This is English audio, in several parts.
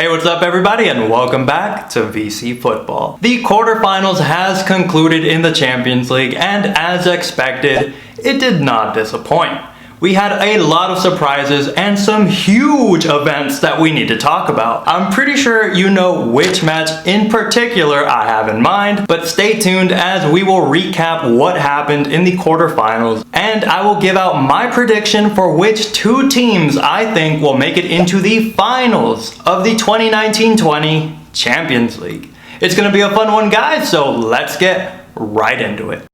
Hey, what's up everybody, and welcome back to VC Football. The quarterfinals has concluded in the Champions League, and as expected, it did not disappoint. We had a lot of surprises and some huge events that we need to talk about. I'm pretty sure you know which match in particular I have in mind, but stay tuned as we will recap what happened in the quarterfinals, and I will give out my prediction for which two teams I think will make it into the finals of the 2019-20 Champions League. It's gonna be a fun one, guys, so let's get right into it.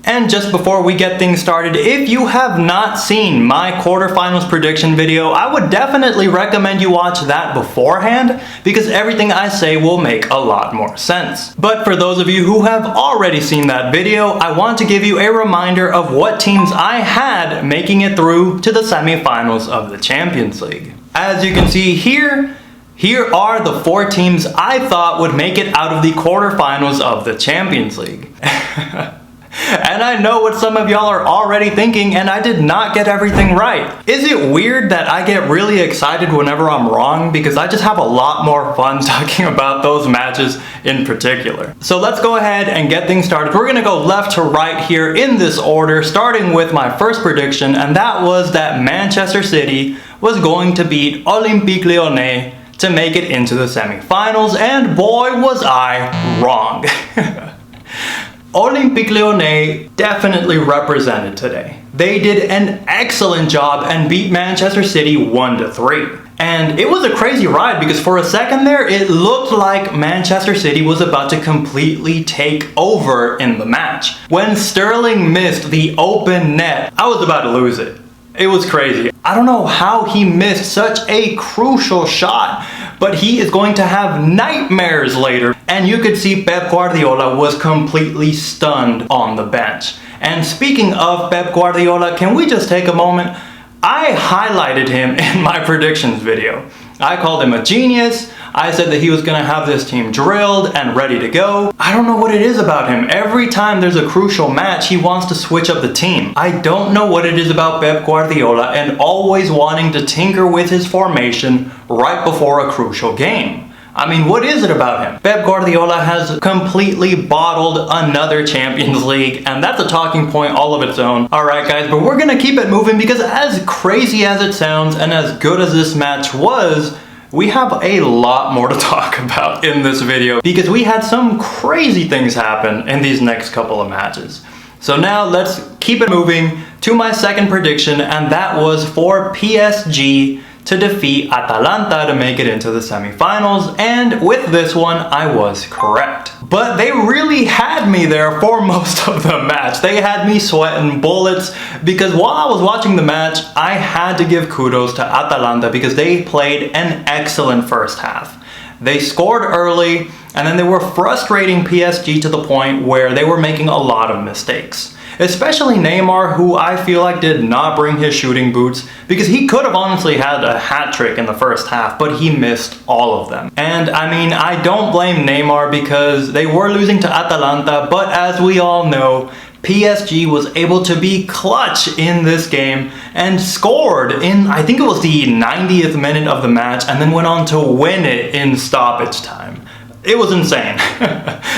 And just before we get things started, if you have not seen my quarterfinals prediction video, I would definitely recommend you watch that beforehand, because everything I say will make a lot more sense. But for those of you who have already seen that video, I want to give you a reminder of what teams I had making it through to the semifinals of the Champions League. As you can see here are the four teams I thought would make it out of the quarterfinals of the Champions League. And I know what some of y'all are already thinking, and I did not get everything right. Is it weird that I get really excited whenever I'm wrong? Because I just have a lot more fun talking about those matches in particular. So let's go ahead and get things started. We're gonna go left to right here in this order, starting with my first prediction, and that was that Manchester City was going to beat Olympique Lyonnais to make it into the semifinals, and boy was I wrong. Olympique Lyonnais definitely represented today. They did an excellent job and beat Manchester City 1-3. And it was a crazy ride because for a second there, it looked like Manchester City was about to completely take over in the match. When Sterling missed the open net, I was about to lose it. It was crazy. I don't know how he missed such a crucial shot, but he is going to have nightmares later. And you could see Pep Guardiola was completely stunned on the bench. And speaking of Pep Guardiola, can we just take a moment? I highlighted him in my predictions video. I called him a genius. I said that he was gonna have this team drilled and ready to go. I don't know what it is about him. Every time there's a crucial match, he wants to switch up the team. I don't know what it is about Pep Guardiola and always wanting to tinker with his formation right before a crucial game. I mean, what is it about him? Pep Guardiola has completely bottled another Champions League, and that's a talking point all of its own. Alright guys, but we're gonna keep it moving because as crazy as it sounds and as good as this match was, we have a lot more to talk about in this video because we had some crazy things happen in these next couple of matches. So now let's keep it moving to my second prediction, and that was for PSG to defeat Atalanta to make it into the semifinals, and with this one I was correct. But they really had me there for most of the match. They had me sweating bullets because while I was watching the match, I had to give kudos to Atalanta because they played an excellent first half. They scored early, and then they were frustrating PSG to the point where they were making a lot of mistakes. Especially Neymar, who I feel like did not bring his shooting boots because he could have honestly had a hat trick in the first half, but he missed all of them. And I mean, I don't blame Neymar because they were losing to Atalanta, but as we all know, PSG was able to be clutch in this game and scored in, I think it was the 90th minute of the match, and then went on to win it in stoppage time. It was insane.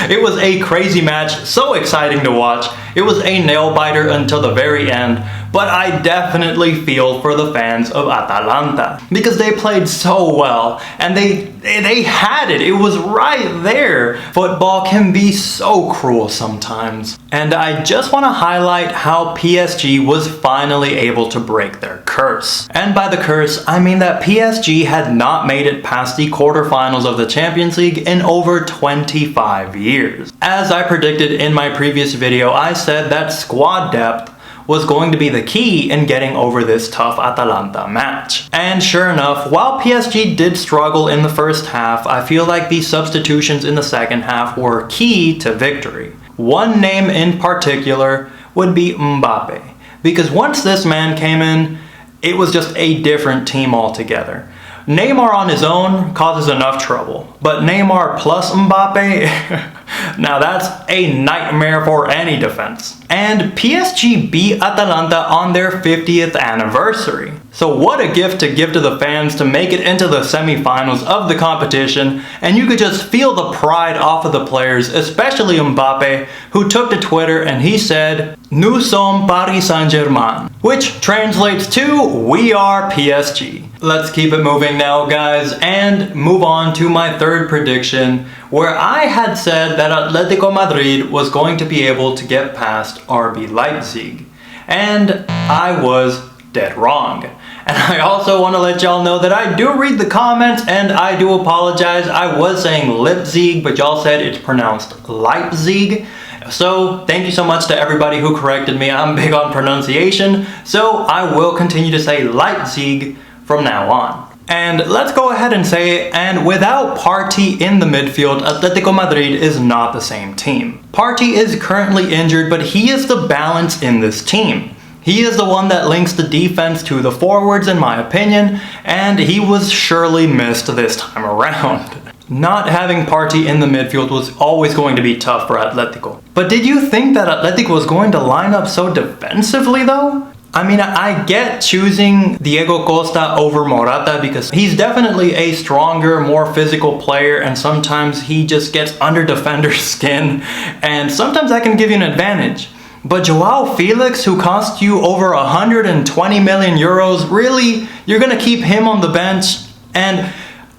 It was a crazy match, so exciting to watch. It was a nail-biter until the very end, but I definitely feel for the fans of Atalanta because they played so well and they had it. It was right there. Football can be so cruel sometimes. And I just want to highlight how PSG was finally able to break their curse. And by the curse, I mean that PSG had not made it past the quarterfinals of the Champions League in over 25 years. As I predicted in my previous video, I said that squad depth was going to be the key in getting over this tough Atalanta match. And sure enough, while PSG did struggle in the first half, I feel like the substitutions in the second half were key to victory. One name in particular would be Mbappe, because once this man came in, it was just a different team altogether. Neymar on his own causes enough trouble, but Neymar plus Mbappe, now that's a nightmare for any defense. And PSG beat Atalanta on their 50th anniversary. So what a gift to give to the fans to make it into the semifinals of the competition, and you could just feel the pride off of the players, especially Mbappe, who took to Twitter and he said, "Nous sommes Paris Saint-Germain," which translates to, "We are PSG." Let's keep it moving now, guys, and move on to my third prediction, where I had said that Atletico Madrid was going to be able to get past RB Leipzig. And I was dead wrong. And I also want to let y'all know that I do read the comments, and I do apologize. I was saying Leipzig, but y'all said it's pronounced Leipzig. So thank you so much to everybody who corrected me. I'm big on pronunciation, so I will continue to say Leipzig from now on. And let's go ahead and say it, and without Partey in the midfield, Atletico Madrid is not the same team. Partey is currently injured, but he is the balance in this team. He is the one that links the defense to the forwards, in my opinion, and he was surely missed this time around. Not having Partey in the midfield was always going to be tough for Atletico. But did you think that Atletico was going to line up so defensively though? I mean, I get choosing Diego Costa over Morata because he's definitely a stronger, more physical player, and sometimes he just gets under defenders' skin, and sometimes that can give you an advantage. But Joao Felix, who cost you over 120 million euros, really, you're going to keep him on the bench? And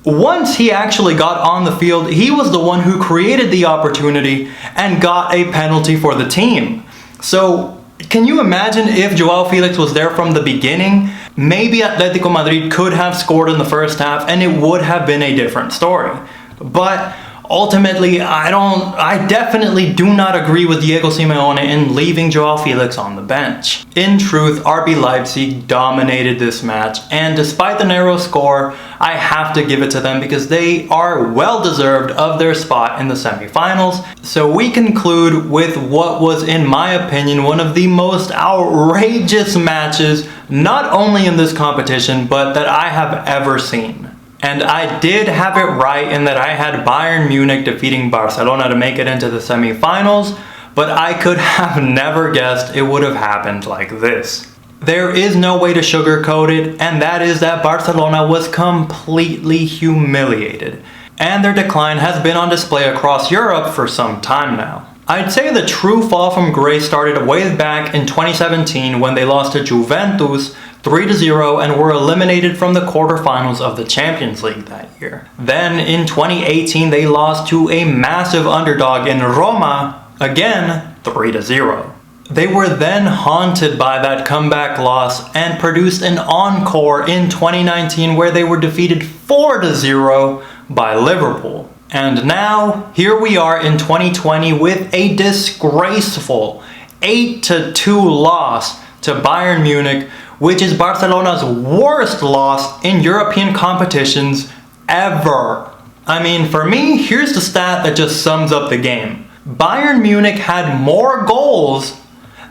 once he actually got on the field, he was the one who created the opportunity and got a penalty for the team. So can you imagine if Joao Felix was there from the beginning? Maybe Atletico Madrid could have scored in the first half and it would have been a different story. But ultimately, I definitely do not agree with Diego Simeone in leaving Joao Felix on the bench. In truth, RB Leipzig dominated this match, and despite the narrow score, I have to give it to them because they are well deserved of their spot in the semifinals. So we conclude with what was, in my opinion, one of the most outrageous matches, not only in this competition, but that I have ever seen. And I did have it right in that I had Bayern Munich defeating Barcelona to make it into the semifinals, but I could have never guessed it would have happened like this. There is no way to sugarcoat it, and that is that Barcelona was completely humiliated, and their decline has been on display across Europe for some time now. I'd say the true fall from grace started way back in 2017 when they lost to Juventus 3-0 and were eliminated from the quarterfinals of the Champions League that year. Then in 2018 they lost to a massive underdog in Roma, again 3-0. They were then haunted by that comeback loss and produced an encore in 2019 where they were defeated 4-0 by Liverpool. And now, here we are in 2020 with a disgraceful 8-2 loss to Bayern Munich, which is Barcelona's worst loss in European competitions ever. I mean, for me, here's the stat that just sums up the game. Bayern Munich had more goals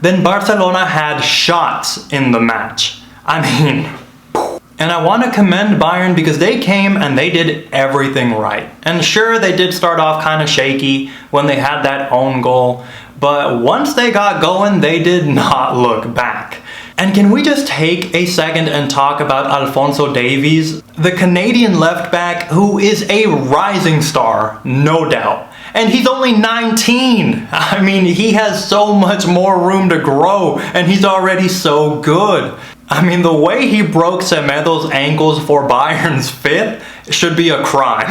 than Barcelona had shots in the match. I mean, and I want to commend Bayern because they came and they did everything right. And sure, they did start off kind of shaky when they had that own goal, but once they got going, they did not look back. And can we just take a second and talk about Alphonso Davies, the Canadian left back who is a rising star, no doubt. And he's only 19. I mean, he has so much more room to grow, and he's already so good. I mean, the way he broke Semedo's ankles for Bayern's fifth should be a crime.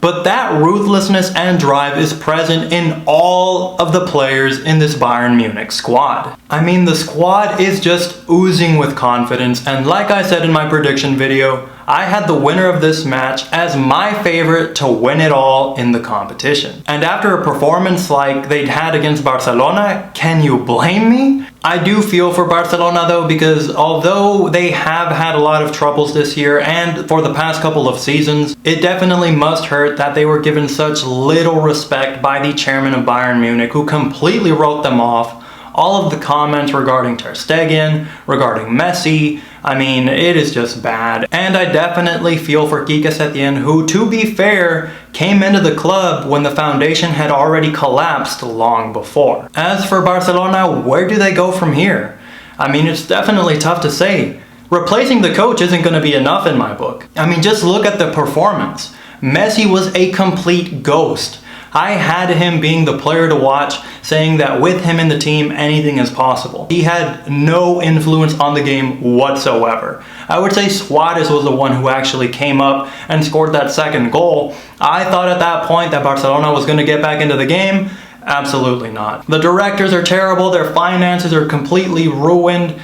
But that ruthlessness and drive is present in all of the players in this Bayern Munich squad. I mean, the squad is just oozing with confidence, and like I said in my prediction video, I had the winner of this match as my favorite to win it all in the competition. And after a performance like they'd had against Barcelona, can you blame me? I do feel for Barcelona though, because although they have had a lot of troubles this year and for the past couple of seasons, it definitely must hurt that they were given such little respect by the chairman of Bayern Munich, who completely wrote them off all of the comments regarding Ter Stegen, regarding Messi, I mean, it is just bad. And I definitely feel for Quique Setien, who, to be fair, came into the club when the foundation had already collapsed long before. As for Barcelona, where do they go from here? I mean, it's definitely tough to say. Replacing the coach isn't going to be enough in my book. I mean, just look at the performance. Messi was a complete ghost. I had him being the player to watch, saying that with him in the team, anything is possible. He had no influence on the game whatsoever. I would say Suarez was the one who actually came up and scored that second goal. I thought at that point that Barcelona was going to get back into the game. Absolutely not. The directors are terrible. Their finances are completely ruined.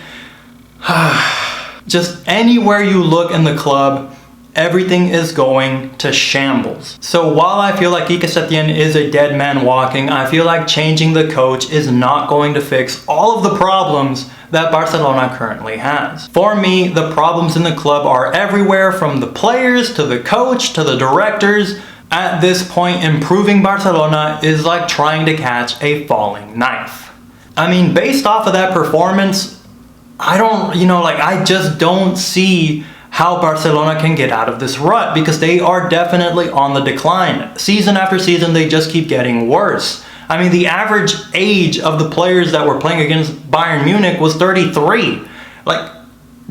Just anywhere you look in the club, everything is going to shambles. So while I feel like Quique Setien is a dead man walking, I feel like changing the coach is not going to fix all of the problems that Barcelona currently has. For me, the problems in the club are everywhere, from the players to the coach to the directors. At this point, improving Barcelona is like trying to catch a falling knife. I mean, based off of that performance, I just don't see how Barcelona can get out of this rut, because they are definitely on the decline. Season after season, they just keep getting worse. I mean, the average age of the players that were playing against Bayern Munich was 33. Like,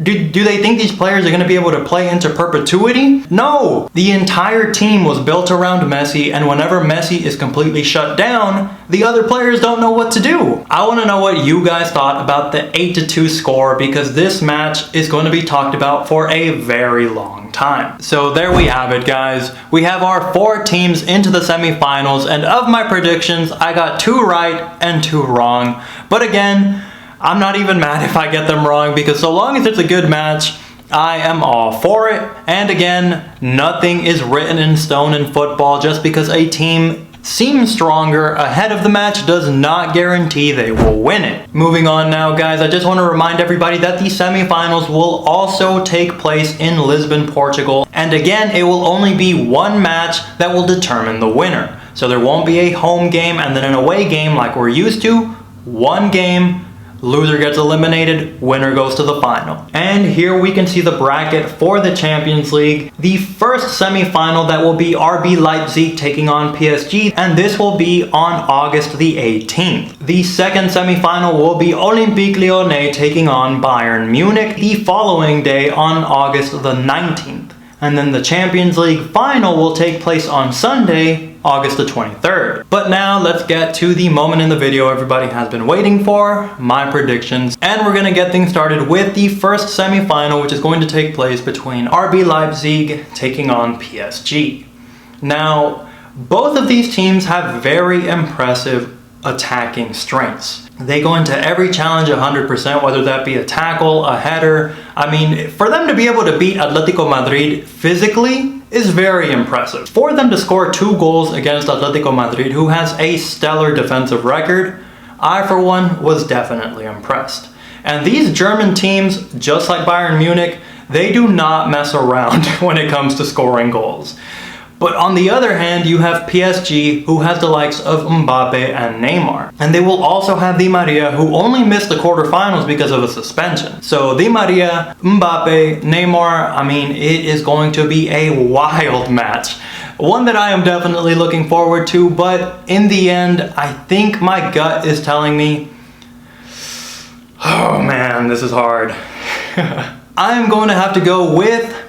do they think these players are going to be able to play into perpetuity? No! The entire team was built around Messi, and whenever Messi is completely shut down, the other players don't know what to do. I want to know what you guys thought about the 8-2 score, because this match is going to be talked about for a very long time. So there we have it, guys. We have our 4 teams into the semifinals, and of my predictions, I got 2 right and 2 wrong. But again, I'm not even mad if I get them wrong, because so long as it's a good match, I am all for it. And again, nothing is written in stone in football. Just because a team seems stronger ahead of the match does not guarantee they will win it. Moving on now, guys, I just want to remind everybody that the semifinals will also take place in Lisbon, Portugal. And again, it will only be one match that will determine the winner. So there won't be a home game and then an away game like we're used to. One game. Loser gets eliminated, winner goes to the final. And here we can see the bracket for the Champions League. The first semi-final, that will be RB Leipzig taking on PSG, and this will be on August the 18th. The second semi-final will be Olympique Lyonnais taking on Bayern Munich the following day on August the 19th. And then the Champions League final will take place on Sunday, August the 23rd. But now let's get to the moment in the video everybody has been waiting for, my predictions. And we're gonna get things started with the first semi-final, which is going to take place between RB Leipzig taking on PSG. Now, both of these teams have very impressive attacking strengths. They go into every challenge 100%, whether that be a tackle, a header. I mean, for them to be able to beat Atletico Madrid physically is very impressive. For them to score 2 goals against Atletico Madrid, who has a stellar defensive record, I, for one, was definitely impressed. And these German teams, just like Bayern Munich, they do not mess around when it comes to scoring goals. But on the other hand, you have PSG, who has the likes of Mbappe and Neymar. And they will also have Di Maria, who only missed the quarterfinals because of a suspension. So Di Maria, Mbappe, Neymar, I mean, it is going to be a wild match. One that I am definitely looking forward to, but in the end, I think my gut is telling me, oh man, this is hard. I'm going to have to go with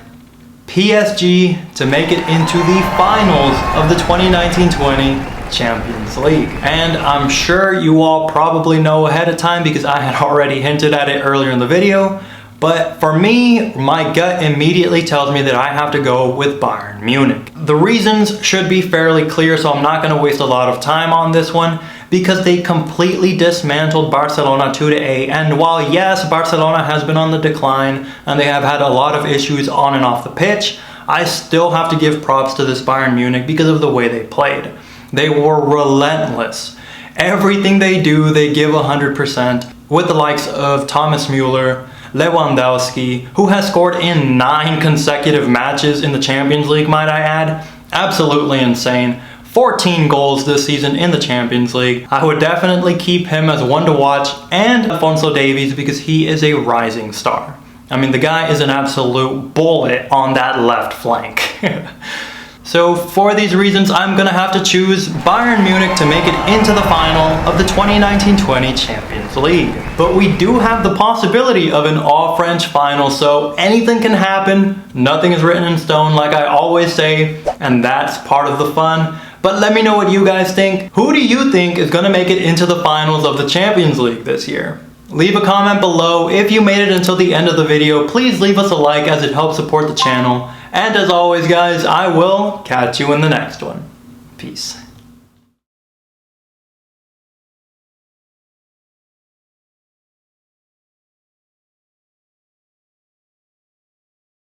PSG to make it into the finals of the 2019-20 Champions League. And I'm sure you all probably know ahead of time because I had already hinted at it earlier in the video. But for me, my gut immediately tells me that I have to go with Bayern Munich. The reasons should be fairly clear, so I'm not going to waste a lot of time on this one, because they completely dismantled Barcelona 2-8. And while yes, Barcelona has been on the decline and they have had a lot of issues on and off the pitch, I still have to give props to this Bayern Munich because of the way they played. They were relentless. Everything they do, they give 100%, with the likes of Thomas Müller, Lewandowski, who has scored in 9 consecutive matches in the Champions League, might I add. Absolutely insane. 14 goals this season in the Champions League. I would definitely keep him as one to watch, and Alphonso Davies because he is a rising star. I mean, the guy is an absolute bullet on that left flank. So for these reasons, I'm gonna have to choose Bayern Munich to make it into the final of the 2019-20 Champions League. But we do have the possibility of an all-French final, so anything can happen. Nothing is written in stone, like I always say, and that's part of the fun. But let me know what you guys think. Who do you think is gonna make it into the finals of the Champions League this year? Leave a comment below. If you made it until the end of the video, please leave us a like as it helps support the channel. And as always guys, I will catch you in the next one. Peace.